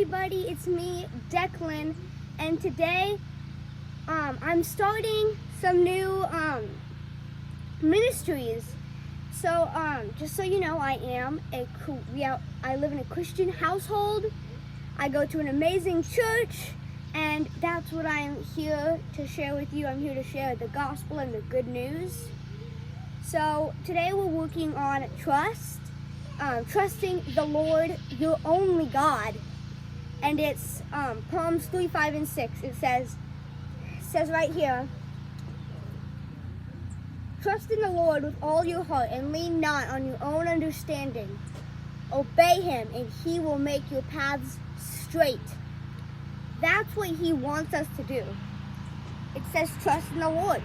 everybody, it's me, Declan, and today I'm starting some new ministries. So just so you know, I live in a Christian household. I go to an amazing church, and that's what I'm here to share with you. I'm here to share the gospel and the good news. So today we're working on trusting the Lord, your only God. And it's Psalms 3, 5, and 6. It says right here, trust in the Lord with all your heart and lean not on your own understanding. Obey him and he will make your paths straight. That's what he wants us to do. It says trust in the Lord.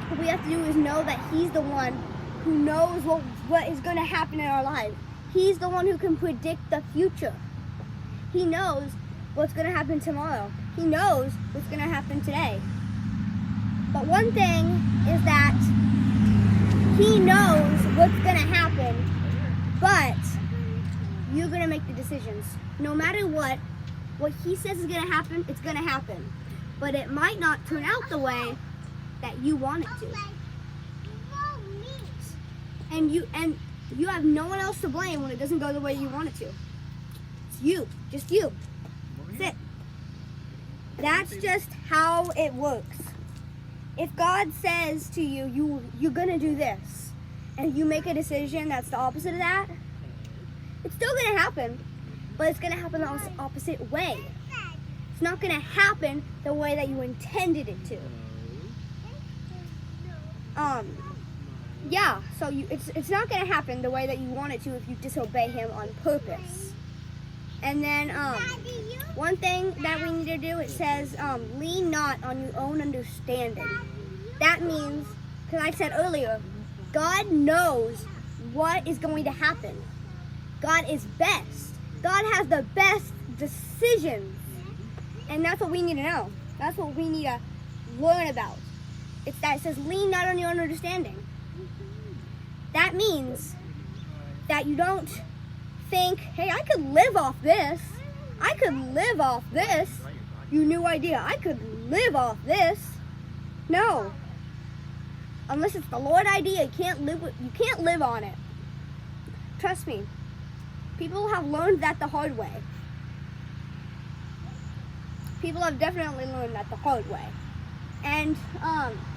What we have to do is know that he's the one who knows what is going to happen in our lives. He's the one who can predict the future. He knows what's going to happen tomorrow. He knows what's going to happen today. But one thing is that he knows what's going to happen, but you're going to make the decisions. No matter what he says is going to happen, it's going to happen. But it might not turn out the way that you want it to. And you have no one else to blame when it doesn't go the way you want it to. It's you, just you. That's it. That's just how it works. If God says to you, you're gonna do this, and you make a decision that's the opposite of that, it's still gonna happen, but it's gonna happen the opposite way. It's not gonna happen the way that you intended it to. Yeah, so it's not gonna happen the way that you want it to if you disobey him on purpose. And then one thing that we need to do, it says lean not on your own understanding. That means, because I said earlier, God knows what is going to happen. God is best. God has the best decisions. And that's what we need to know. That's what we need to learn about. It's that it says lean not on your own understanding. That means that you don't think, hey, I could live off this. I could live off this. You new idea. I could live off this. No. Unless it's the Lord idea, you can't live on it. Trust me. People have learned that the hard way. People have definitely learned that the hard way. And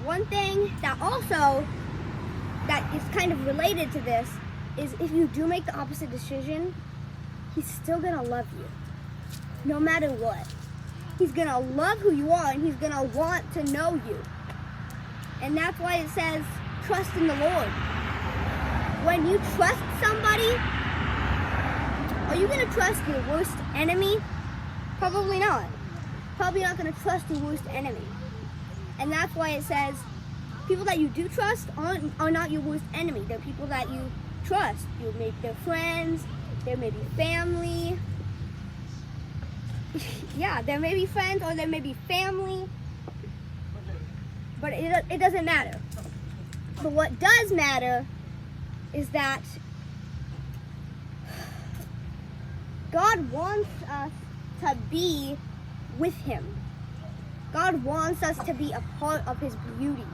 one thing that is kind of related to this is if you do make the opposite decision, he's still gonna love you, no matter what. He's gonna love who you are, and he's gonna want to know you. And that's why it says, trust in the Lord. When you trust somebody, are you gonna trust your worst enemy? Probably not. Probably not gonna trust your worst enemy. And that's why it says, people that you do trust are not your worst enemy. They're people that you trust. They're friends, they may be family. Yeah, there may be friends or there may be family. But it doesn't matter. But what does matter is that God wants us to be with him. God wants us to be a part of his beauty.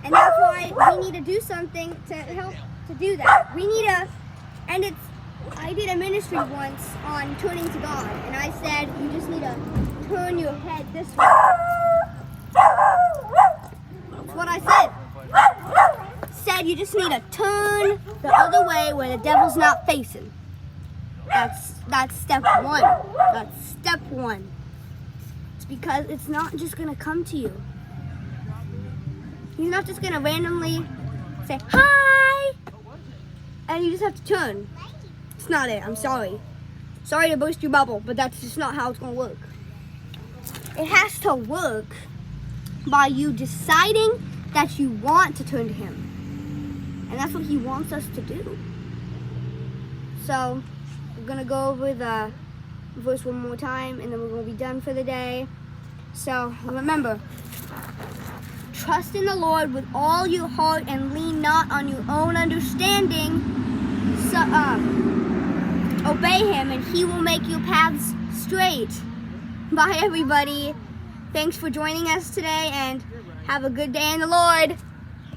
And that's why we need to do something to help to do that. We need to, and I did a ministry once on turning to God, and I said, you just need to turn your head this way. That's what I said. Said you just need to turn the other way where the devil's not facing. That's step one. That's step one. It's because it's not just gonna come to you. He's not just gonna randomly say, hi! And you just have to turn. It's not it, I'm sorry. Sorry to burst your bubble, but that's just not how it's gonna work. It has to work by you deciding that you want to turn to him. And that's what he wants us to do. So, we're gonna go over the verse one more time, and then we're gonna be done for the day. So, remember, trust in the Lord with all your heart and lean not on your own understanding. So, obey him, and he will make your paths straight. Bye, everybody. Thanks for joining us today, and have a good day in the Lord.